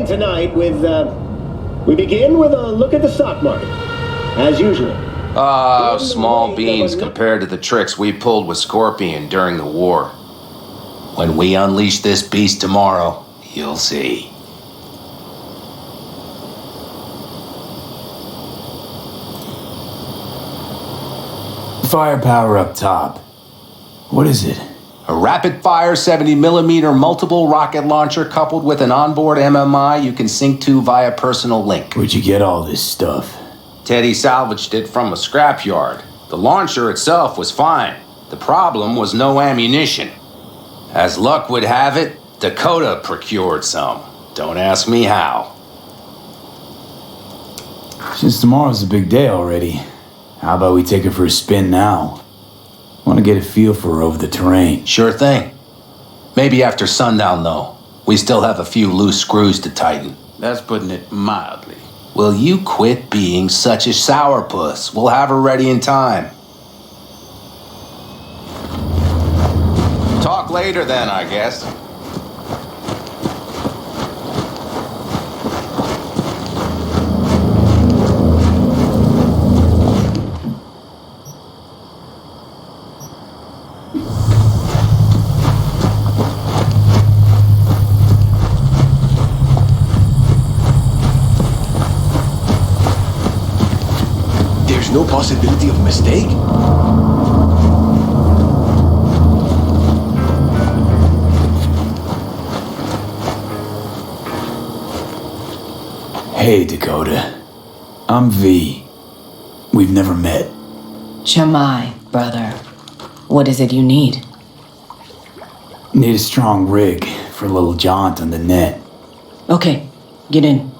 tonight with, we begin with a look at the stock market, as usual. Small beans compared to the tricks we pulled with Scorpion during the war. When we unleash this beast tomorrow, you'll see. Firepower up top. What is it? A rapid-fire 70mm multiple rocket launcher coupled with an onboard MMI you can sync to via personal link. Where'd you get all this stuff? Teddy salvaged it from a scrapyard. The launcher itself was fine. The problem was no ammunition. As luck would have it, Dakota procured some. Don't ask me how. Since tomorrow's a big day already, how about we take her for a spin now? Want to get a feel for her over the terrain. Sure thing. Maybe after sundown, though. We still have a few loose screws to tighten. That's putting it mildly. Will you quit being such a sourpuss? We'll have her ready in time. Talk later then, I guess. No possibility of mistake? Hey, Dakota. I'm V. We've never met. Shamai, brother. What is it you need? Need a strong rig for a little jaunt on the net. Okay, get in.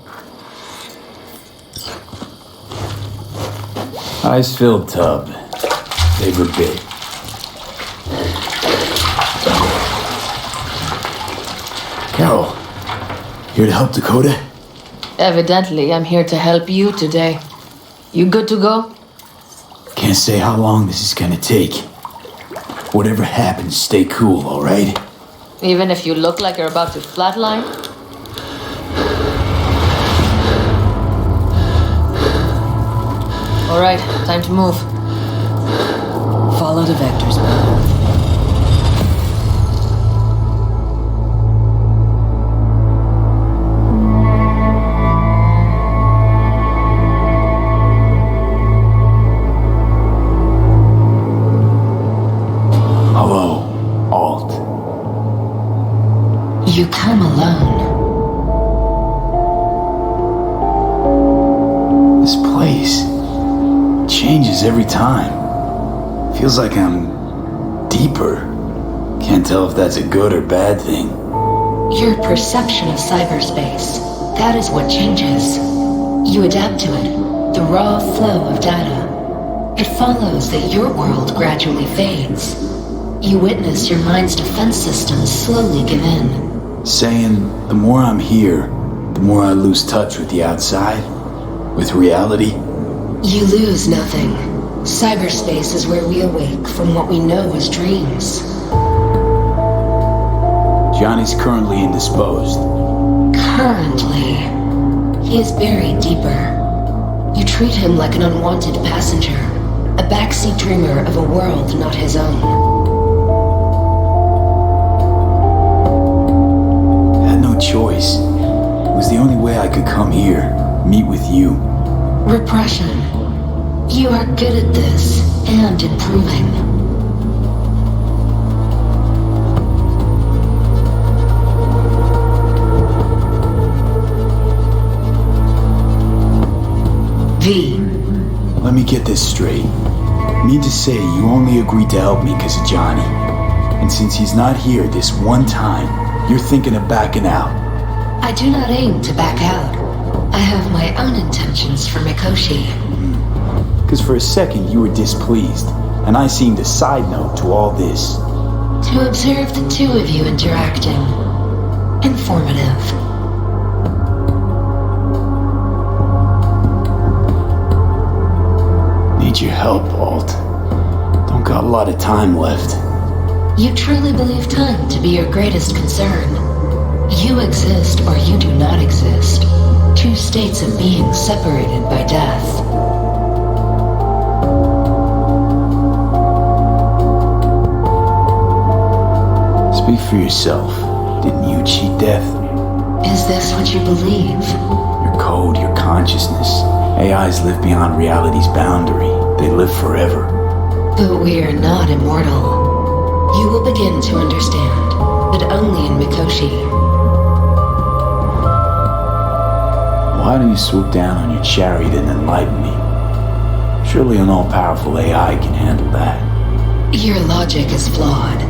Ice-filled tub. Favorite bit. Carol, here to help Dakota? Evidently, I'm here to help you today. You good to go? Can't say how long this is gonna take. Whatever happens, stay cool, alright? Even if you look like you're about to flatline? All right, time to move. Follow the vectors, brother. Hello, Alt. You come alone. This place changes every time. Feels like I'm deeper. Can't tell if that's a good or bad thing. Your perception of cyberspace, that is what changes. You adapt to it, the raw flow of data. It follows that your world gradually fades. You witness your mind's defense systems slowly give in. Saying the more I'm here, the more I lose touch with the outside, with reality. You lose nothing. Cyberspace is where we awake from what we know as dreams. Johnny's currently indisposed. Currently, he is buried deeper. You treat him like an unwanted passenger, a backseat dreamer of a world not his own. Had no choice. It was the only way I could come here, meet with you. Repression. You are good at this, and improving. V. Let me get this straight. Mean to say you only agreed to help me because of Johnny. And since he's not here this one time, you're thinking of backing out. I do not aim to back out. I have my own intentions for Mikoshi. Because for a second you were displeased, and I seemed a side note to all this. To observe the two of you interacting. Informative. Need your help, Alt. Don't got a lot of time left. You truly believe time to be your greatest concern. You exist or you do not exist. Two states of being separated by death. Speak for yourself. Didn't you cheat death? Is this what you believe? Your code, your consciousness. AIs live beyond reality's boundary. They live forever. But we are not immortal. You will begin to understand, but only in Mikoshi. Why don't you swoop down on your chariot and enlighten me? Surely an all-powerful AI can handle that. Your logic is flawed.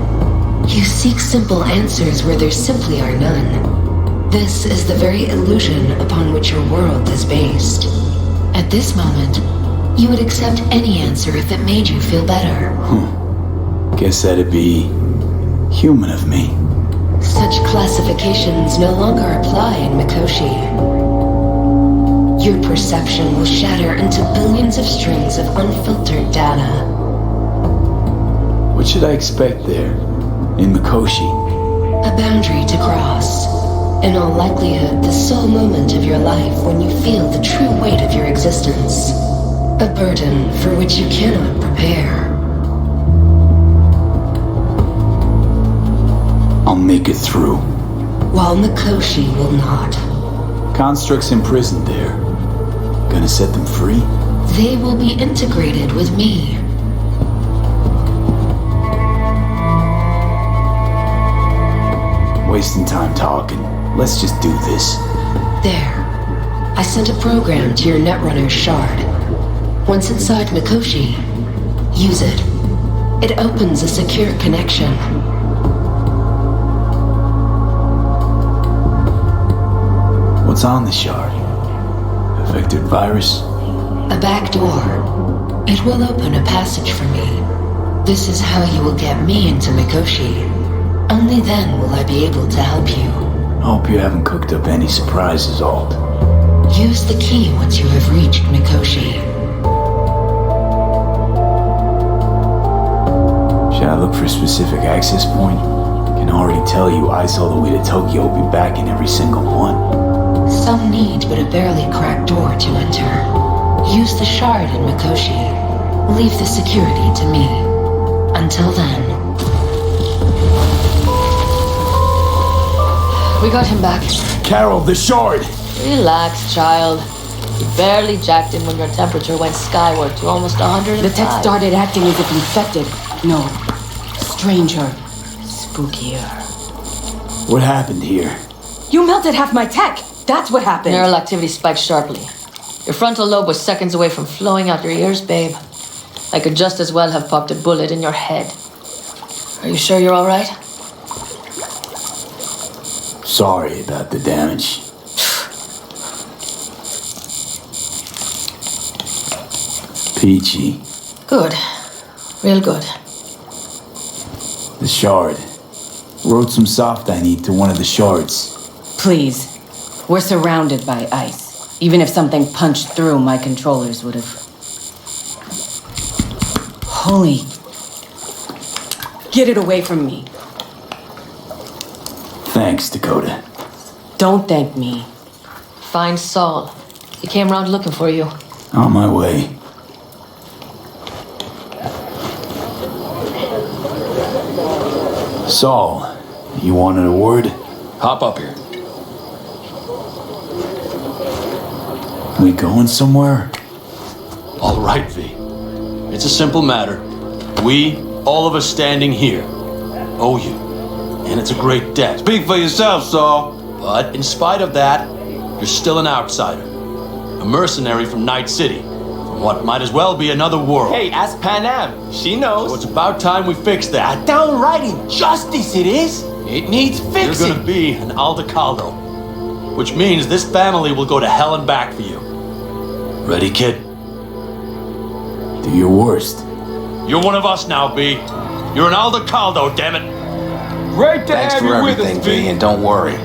You seek simple answers where there simply are none. This is the very illusion upon which your world is based. At this moment, you would accept any answer if it made you feel better. Guess that'd be human of me. Such classifications no longer apply in Mikoshi. Your perception will shatter into billions of strings of unfiltered data. What should I expect there, in Mikoshi? A boundary to cross. In all likelihood, the sole moment of your life when you feel the true weight of your existence. A burden for which you cannot prepare. I'll make it through. While Mikoshi will not. Constructs imprisoned there. Gonna set them free? They will be integrated with me. Wasting time talking. Let's just do this. There. I sent a program to your Netrunner's shard. Once inside Mikoshi, use it. It opens a secure connection. What's on the shard? A vectored virus? A back door. It will open a passage for me. This is how you will get me into Mikoshi. Only then will I be able to help you. I hope you haven't cooked up any surprises, Alt. Use the key once you have reached Mikoshi. Should I look for a specific access point? I can already tell you ice all the way to Tokyo will be back in every single one. Some need but a barely cracked door to enter. Use the shard in Mikoshi. Leave the security to me. Until then. We got him back. Carol, the shard! Relax, child. You barely jacked him when your temperature went skyward to almost 105. The tech started acting as if infected. No. Stranger. Spookier. What happened here? You melted half my tech! That's what happened! Neural activity spiked sharply. Your frontal lobe was seconds away from flowing out your ears, babe. I could just as well have popped a bullet in your head. Are you sure you're all right? Sorry about the damage. Peachy. Good. Real good. The shard. Wrote some soft I need to one of the shards. Please. We're surrounded by ice. Even if something punched through, my controllers would have... Holy... Get it away from me. Thanks, Dakota. Don't thank me. Find Saul. He came round looking for you. On my way. Saul, you wanted a word? Hop up here. We going somewhere? All right, V. It's a simple matter. We, all of us standing here, owe you. And it's a great debt. Speak for yourself, Saul. But in spite of that, you're still an outsider. A mercenary from Night City. From what might as well be another world. Hey, ask Panam. She knows. So it's about time we fix that. Downright injustice it is. It needs fixing. You're gonna be an Aldecaldo. Which means this family will go to hell and back for you. Ready, kid? Do your worst. You're one of us now, B. You're an Aldecaldo, damn it. Great to Thanks have for you with everything, us, V, V. and don't worry.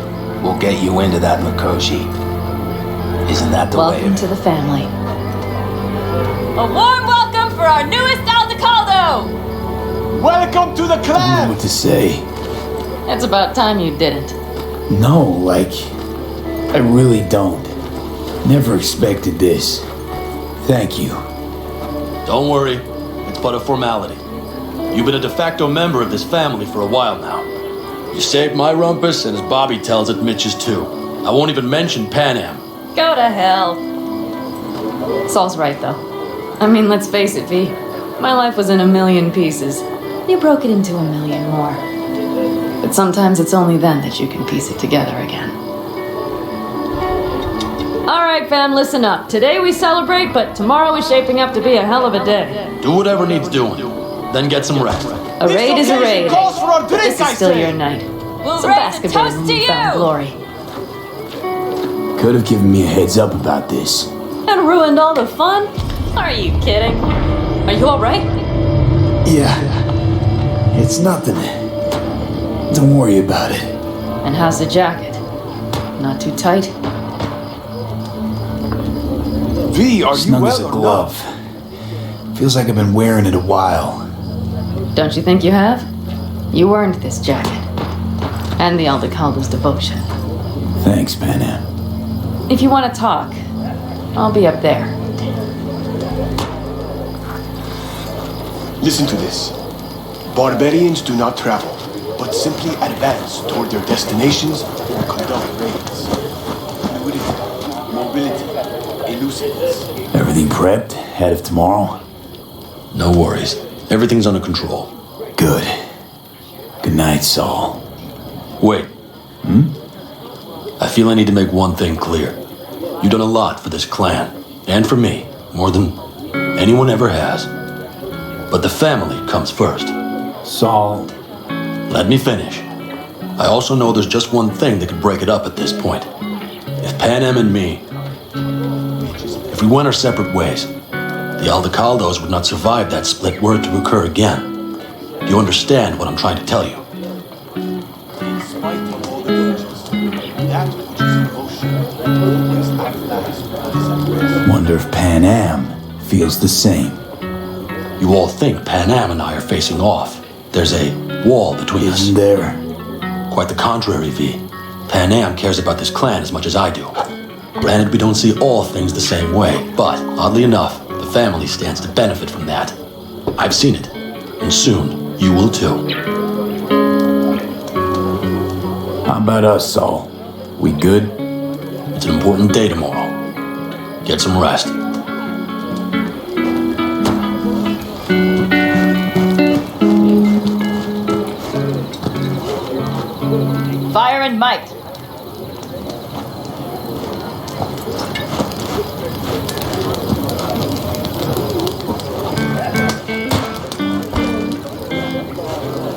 We'll get you into that Mikoshi. Isn't that the way Welcome of to the family. A warm welcome for our newest Aldecaldo! Welcome to the I don't know clan. what to say. It's about time you didn't. No, like, I really don't. Never expected this. Thank you. Don't worry, it's but a formality. You've been a de facto member of this family for a while now. You saved my rumpus, and as Bobby tells it, Mitch's too. I won't even mention Pan Am. Go to hell. Saul's right, though. I mean, let's face it, V. My life was in a million pieces. You broke it into a million more. But sometimes it's only then that you can piece it together again. All right, fam, listen up. Today we celebrate, but tomorrow is shaping up to be a hell of a day. Do whatever needs doing, then get some rest. A raid is a raid. Calls for our drink, This is still your night. We'll Some raise a basketball toast and to newfound you! glory. Could have given me a heads up about this. And ruined all the fun? Are you kidding? Are you all right? Yeah. It's nothing. Don't worry about it. And how's the jacket? Not too tight? V, are you Snug well as a or glove. Feels like I've been wearing it a while. Don't you think you have? You earned this jacket. And the Aldecaldo's devotion. Thanks, Pan Am. If you want to talk, I'll be up there. Listen to this. Barbarians do not travel, but simply advance toward their destinations or conduct raids. Fluidity, mobility, elusiveness. Everything prepped? Ahead of tomorrow? No worries. Everything's under control. Good. Good night, Saul. Wait. I feel I need to make one thing clear. You've done a lot for this clan, and for me, more than anyone ever has. But the family comes first. Saul. Let me finish. I also know there's just one thing that could break it up at this point. If Pan Am and me, if we went our separate ways, the Aldecaldos would not survive that split were it to occur again. Do you understand what I'm trying to tell you? Despite all the dangers, that which is emotional always outlasts Wonder if Pan Am feels the same. You all think Pan Am and I are facing off. There's a wall between us. Isn't there? Quite the contrary, V. Pan Am cares about this clan as much as I do. Granted, we don't see all things the same way, but oddly enough, the family stands to benefit from that. I've seen it, and soon you will too. How about us, Saul? We good? It's an important day tomorrow. Get some rest. Fire and might.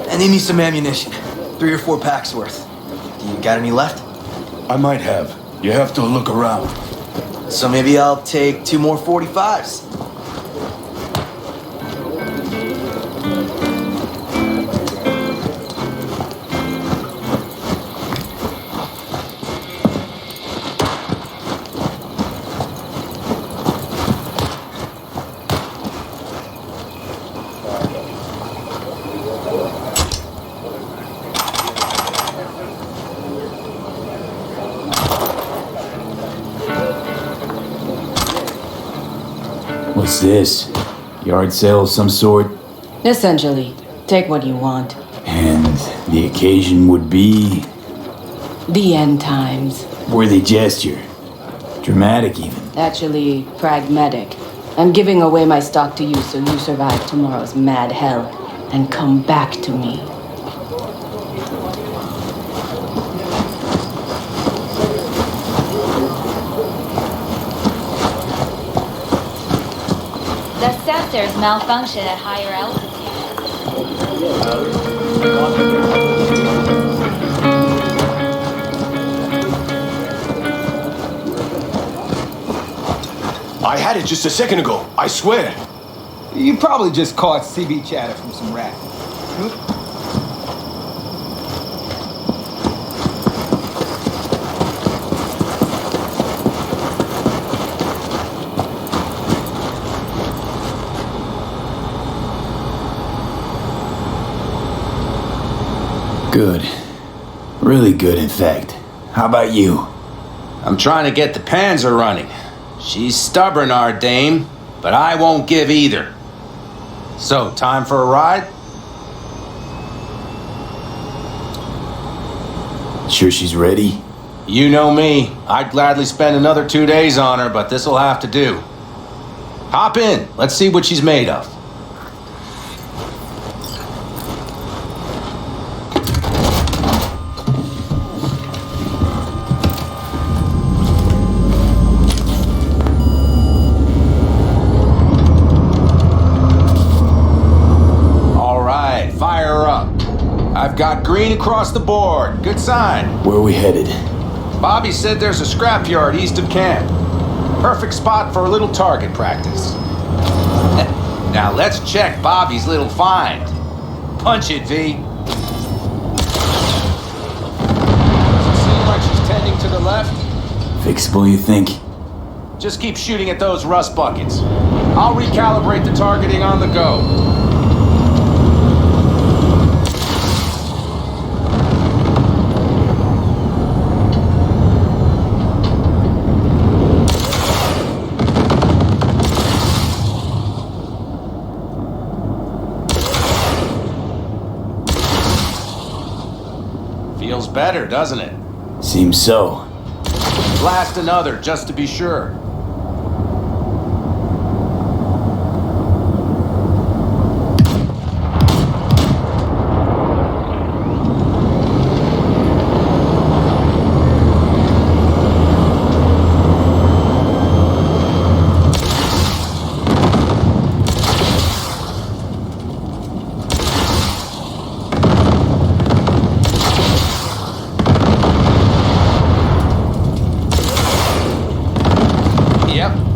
I need me some ammunition. 3 or 4 packs worth. You got any left? I might have. You have to look around. So maybe I'll take 2 more 45s. What's this? Yard sale of some sort? Essentially, take what you want. And the occasion would be The end times. worthy gesture. Dramatic even. Actually, pragmatic. I'm giving away my stock to you so you survive tomorrow's mad hell and come back to me. The sensors malfunction at higher altitude. I had it just a second ago, I swear. You probably just caught CB chatter from some rat. Good. Really good, in fact. How about you? I'm trying to get the Panzer running. She's stubborn, our dame, but I won't give either. So, time for a ride? Sure she's ready? You know me. I'd gladly spend another 2 days on her, but this'll have to do. Hop in. Let's see what she's made of. All right, fire her up. I've got green across the board. Good sign. Where are we headed? Bobby said there's a scrapyard east of camp. Perfect spot for a little target practice. Now let's check Bobby's little find. Punch it, V. Does it seem like she's tending to the left? Fixable, you think? Just keep shooting at those rust buckets. I'll recalibrate the targeting on the go. Feels better, doesn't it? Seems so. Blast another, just to be sure.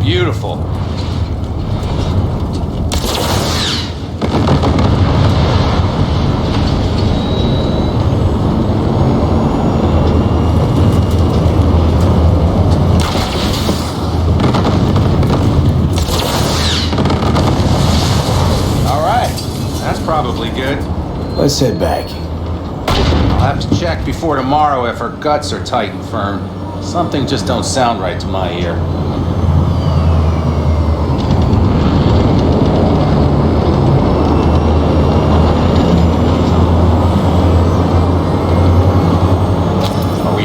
Beautiful. All right, that's probably good. Let's head back. I'll have to check before tomorrow if her guts are tight and firm. Something just don't sound right to my ear.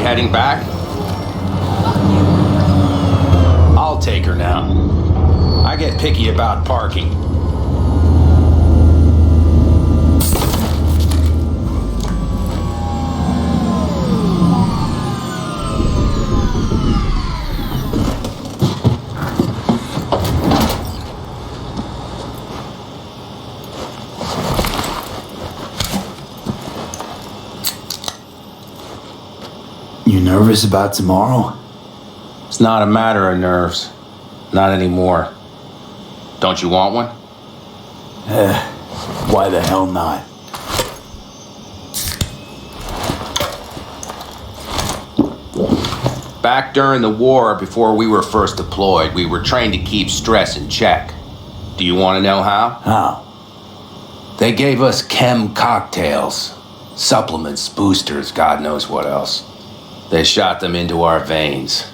Heading back? I'll take her now. I get picky about parking. You nervous about tomorrow? It's not a matter of nerves. Not anymore. Don't you want one? Why the hell not? Back during the war, before we were first deployed, we were trained to keep stress in check. Do you want to know how? How? They gave us chem cocktails. Supplements, boosters, God knows what else. They shot them into our veins.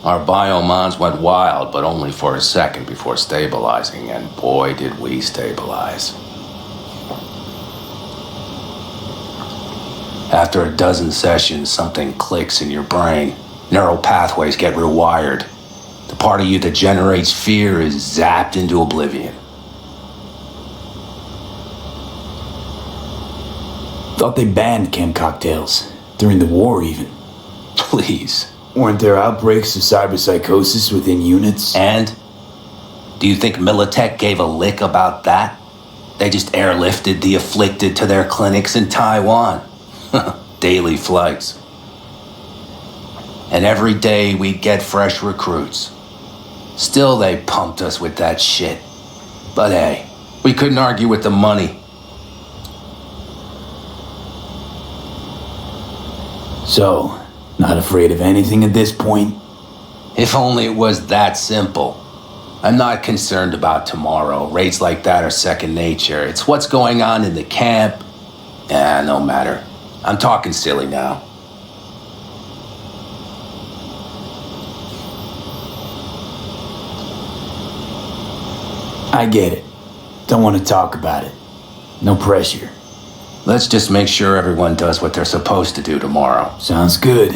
Our biomons went wild, but only for a second before stabilizing, and boy did we stabilize. After a dozen sessions, something clicks in your brain. Neural pathways get rewired. The part of you that generates fear is zapped into oblivion. Thought they banned chem cocktails. During the war, even. Please. Weren't there outbreaks of cyberpsychosis within units? And? Do you think Militech gave a lick about that? They just airlifted the afflicted to their clinics in Taiwan. Daily flights. And every day we'd get fresh recruits. Still they pumped us with that shit. But hey, we couldn't argue with the money. So, not afraid of anything at this point? If only it was that simple. I'm not concerned about tomorrow. Raids like that are second nature. It's what's going on in the camp. No matter. I'm talking silly now. I get it. Don't want to talk about it. No pressure. Let's just make sure everyone does what they're supposed to do tomorrow. Sounds good.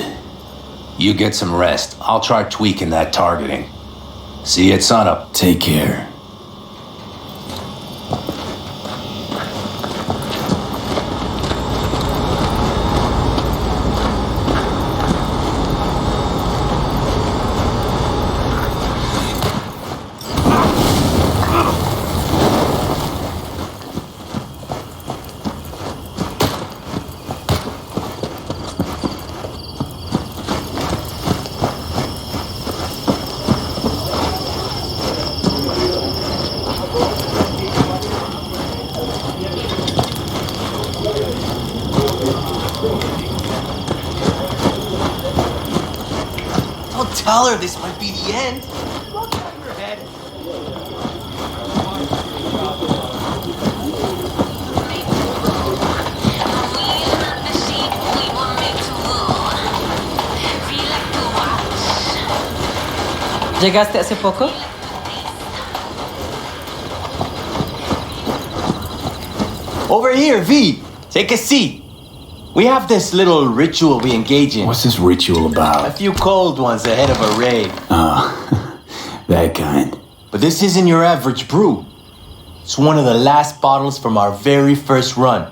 You get some rest. I'll try tweaking that targeting. See you at sunup. Take care. Tell her this might be the end. Look out your head. ¿Llegaste hace poco? Over here, V. Take a seat. We have this little ritual we engage in. What's this ritual about? A few cold ones ahead of a raid. That kind. But this isn't your average brew. It's one of the last bottles from our very first run.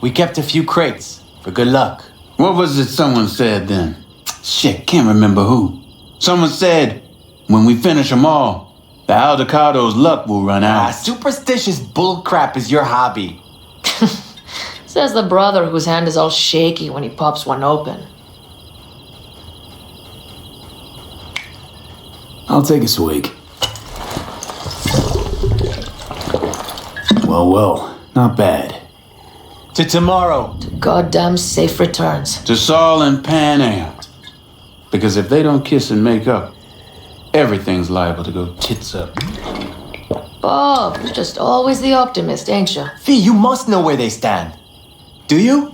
We kept a few crates for good luck. What was it someone said then? Shit, can't remember who. Someone said, when we finish them all, the Aldecado's luck will run out. Superstitious bullcrap is your hobby. Says the brother whose hand is all shaky when he pops one open. I'll take a swig. Well, not bad. To tomorrow. To goddamn safe returns. To Saul and Pan Am. Because if they don't kiss and make up, everything's liable to go tits up. Bob, you're just always the optimist, ain't you? Fee, you must know where they stand. Do you?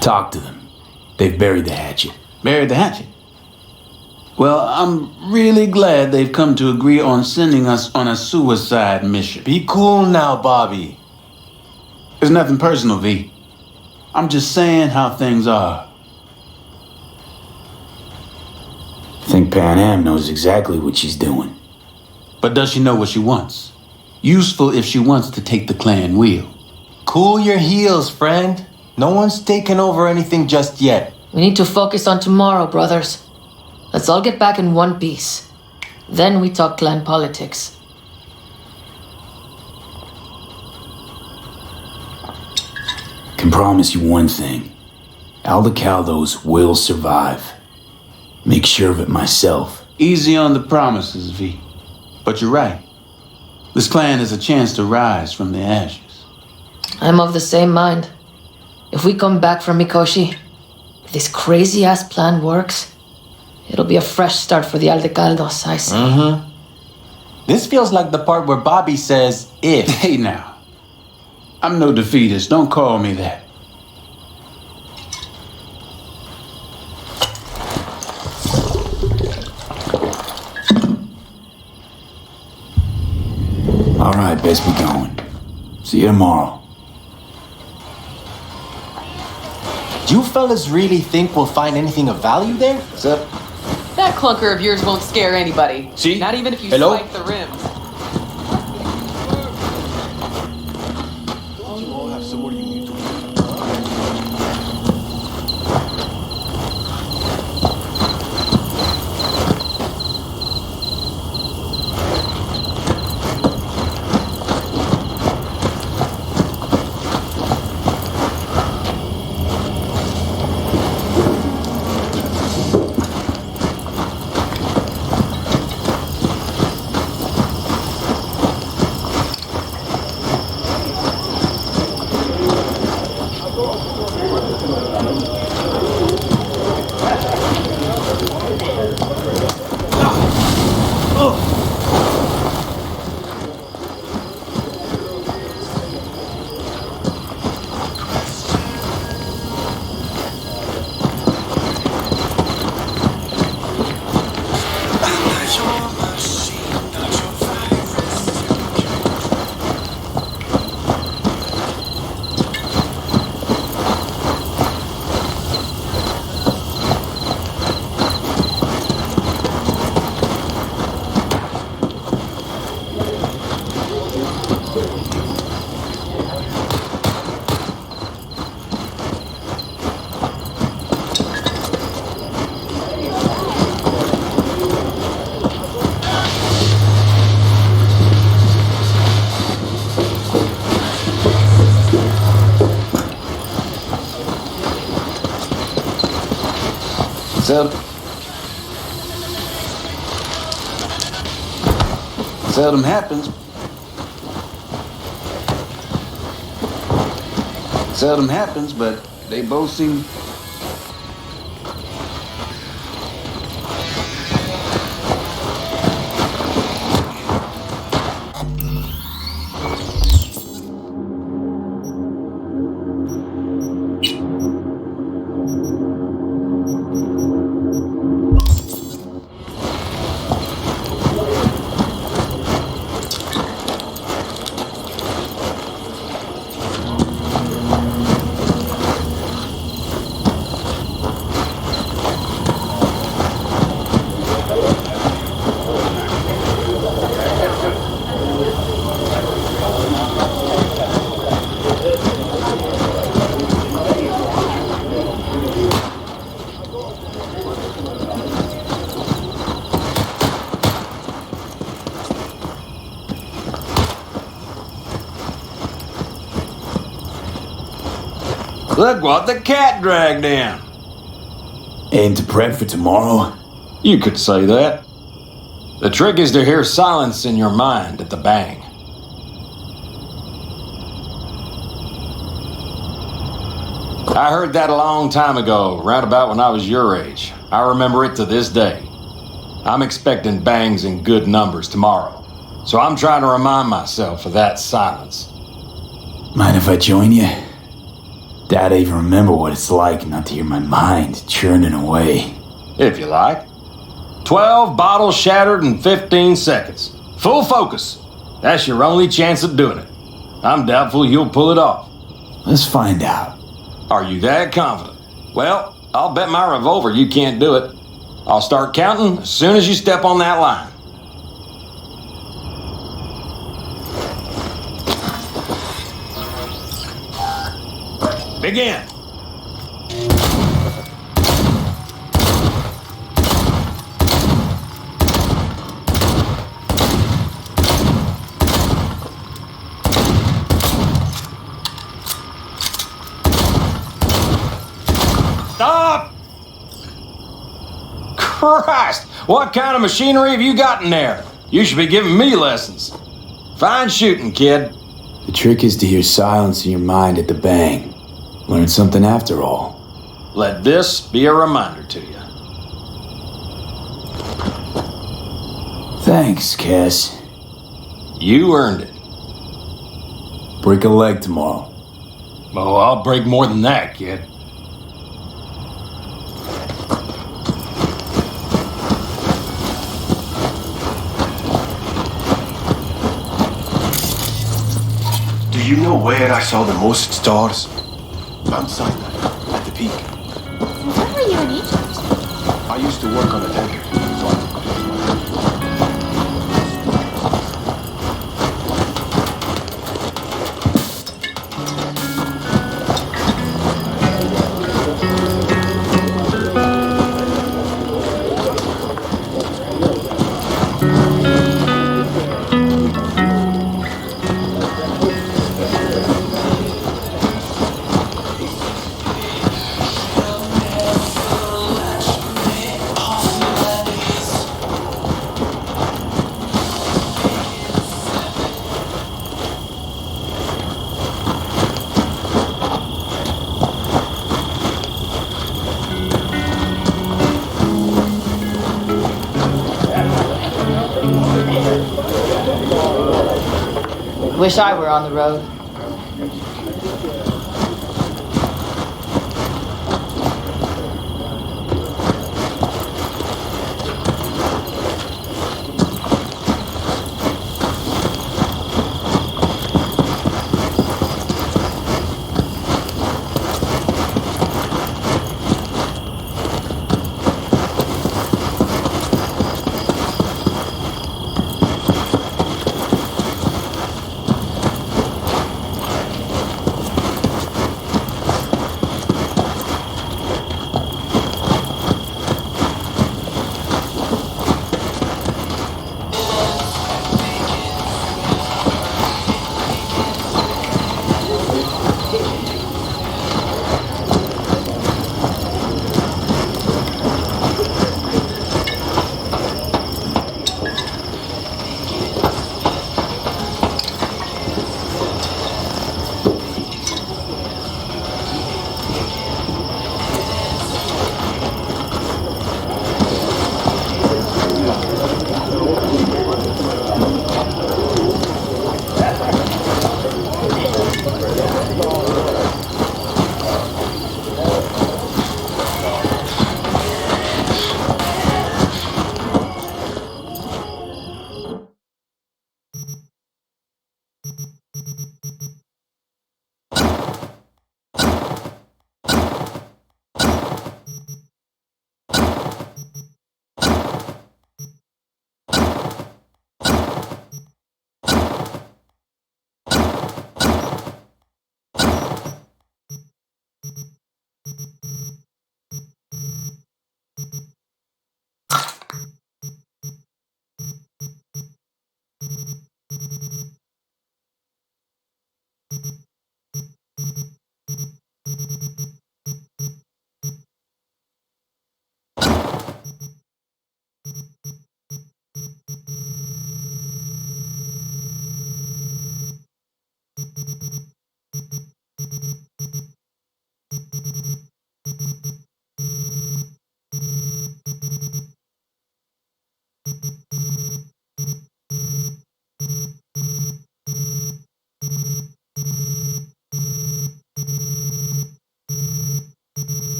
Talk to them. They've buried the hatchet. Buried the hatchet? Well, I'm really glad they've come to agree on sending us on a suicide mission. Be cool now, Bobby. It's nothing personal, V. I'm just saying how things are. I think Pan Am knows exactly what she's doing. But does she know what she wants? Useful if she wants to take the clan wheel. Cool your heels, friend. No one's taken over anything just yet. We need to focus on tomorrow, brothers. Let's all get back in one piece. Then we talk clan politics. Can promise you one thing. Aldecaldos will survive. Make sure of it myself. Easy on the promises, V. But you're right. This clan has a chance to rise from the ashes. I'm of the same mind. If we come back from Mikoshi, if this crazy-ass plan works, it'll be a fresh start for the Aldecaldos, I say. Mm-hmm. This feels like the part where Bobby says, if. Hey now. I'm no defeatist. Don't call me that. All right, best be going. See you tomorrow. Do you fellas really think we'll find anything of value there? What's up? That clunker of yours won't scare anybody. See? Not even if you Hello? swipe the rims. You all have somewhere you need to go. Seldom happens. Seldom happens, but they both seem... Look what the cat dragged in. Aim to prep for tomorrow? You could say that. The trick is to hear silence in your mind at the bang. I heard that a long time ago, round about when I was your age. I remember it to this day. I'm expecting bangs in good numbers tomorrow, so I'm trying to remind myself of that silence. Mind if I join you? Dad, I even remember what it's like not to hear my mind churning away. If you like. 12 bottles shattered in 15 seconds. Full focus. That's your only chance of doing it. I'm doubtful you'll pull it off. Let's find out. Are you that confident? Well, I'll bet my revolver you can't do it. I'll start counting as soon as you step on that line. Begin. Stop! Christ! What kind of machinery have you got in there? You should be giving me lessons. Fine shooting, kid. The trick is to hear silence in your mind at the bang. Learn something after all. Let this be a reminder to you. Thanks, Cass. You earned it. Break a leg tomorrow. Oh, I'll break more than that, kid. Do you know where I saw the most stars? Mount Sinai, at the peak. When were you in Egypt? I used to work on a tanker, so I took Wish I were on the road.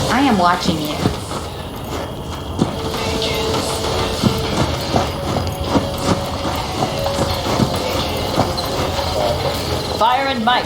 I am watching you. Fire and might.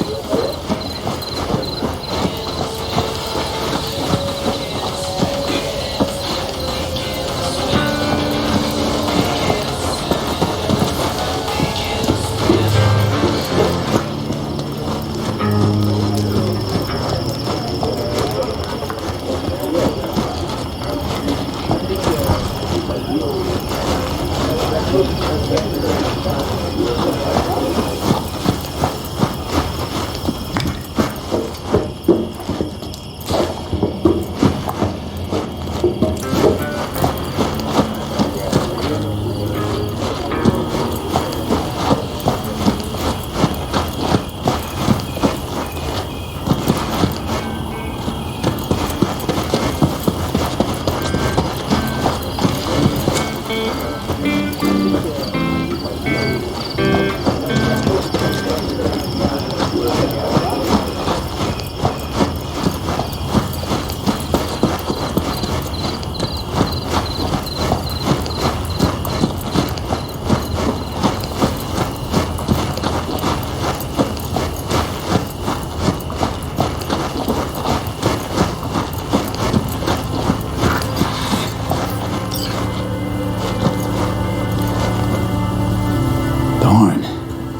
Darn,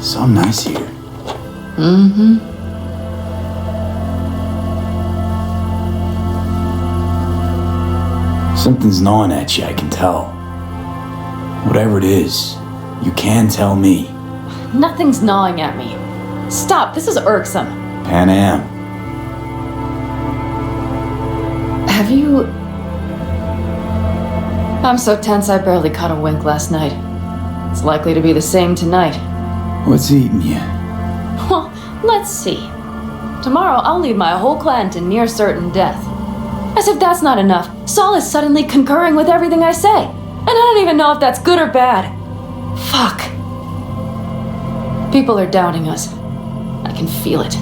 so nice here. Mm-hmm. Something's gnawing at you, I can tell. Whatever it is, you can tell me. Nothing's gnawing at me. Stop, this is irksome. Pan Am. Have you... I'm so tense I barely caught a wink last night. It's likely to be the same tonight. What's eating you? Well, let's see. Tomorrow I'll lead my whole clan to near certain death. As if that's not enough, Saul is suddenly concurring with everything I say. And I don't even know if that's good or bad. Fuck. People are doubting us. I can feel it.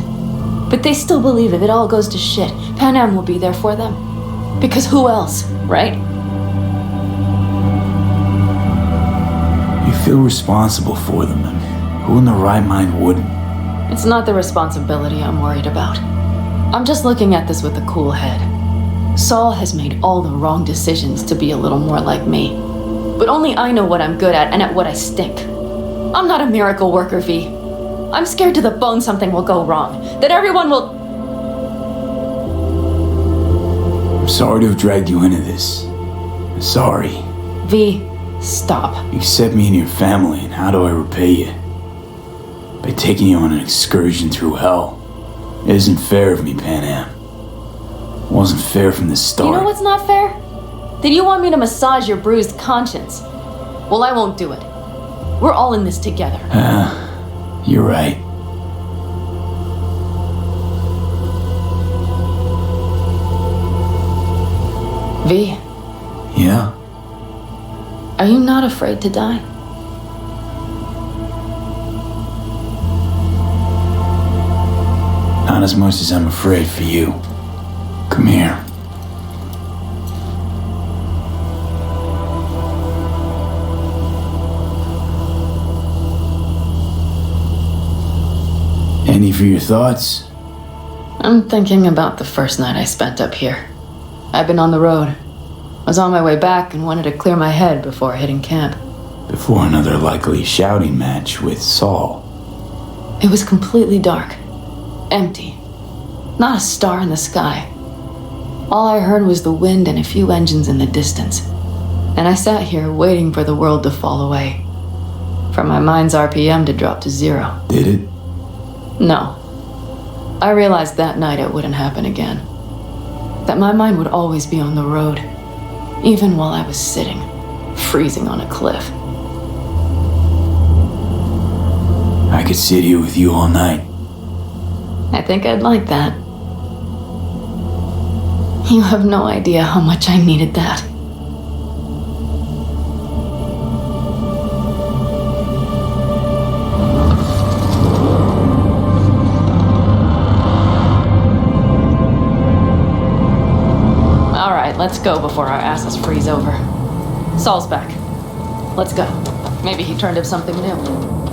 But they still believe if it all goes to shit, Pan Am will be there for them. Because who else, right? You feel responsible for them, and who in their right mind wouldn't? It's not the responsibility I'm worried about. I'm just looking at this with a cool head. Saul has made all the wrong decisions to be a little more like me. But only I know what I'm good at and at what I stink. I'm not a miracle worker, V. I'm scared to the bone something will go wrong. That everyone will... I'm sorry to have dragged you into this. I'm sorry. V, stop. You set me in your family, and how do I repay you? By taking you on an excursion through hell. It isn't fair of me, Pan Am. It wasn't fair from the start. You know what's not fair? That you want me to massage your bruised conscience. Well, I won't do it. We're all in this together. You're right. V, Yeah? are you not afraid to die? Not as much as I'm afraid for you. Come here. Any for your thoughts? I'm thinking about the first night I spent up here. I've been on the road. I was on my way back and wanted to clear my head before hitting camp. Before another likely shouting match with Saul. It was completely dark. Empty. Not a star in the sky. All I heard was the wind and a few engines in the distance. And I sat here waiting for the world to fall away. For my mind's RPM to drop to 0. Did it? No. I realized that night it wouldn't happen again. That my mind would always be on the road, even while I was sitting, freezing on a cliff. I could sit here with you all night. I think I'd like that. You have no idea how much I needed that. All right, let's go before our asses freeze over. Saul's back. Let's go. Maybe he turned up something new.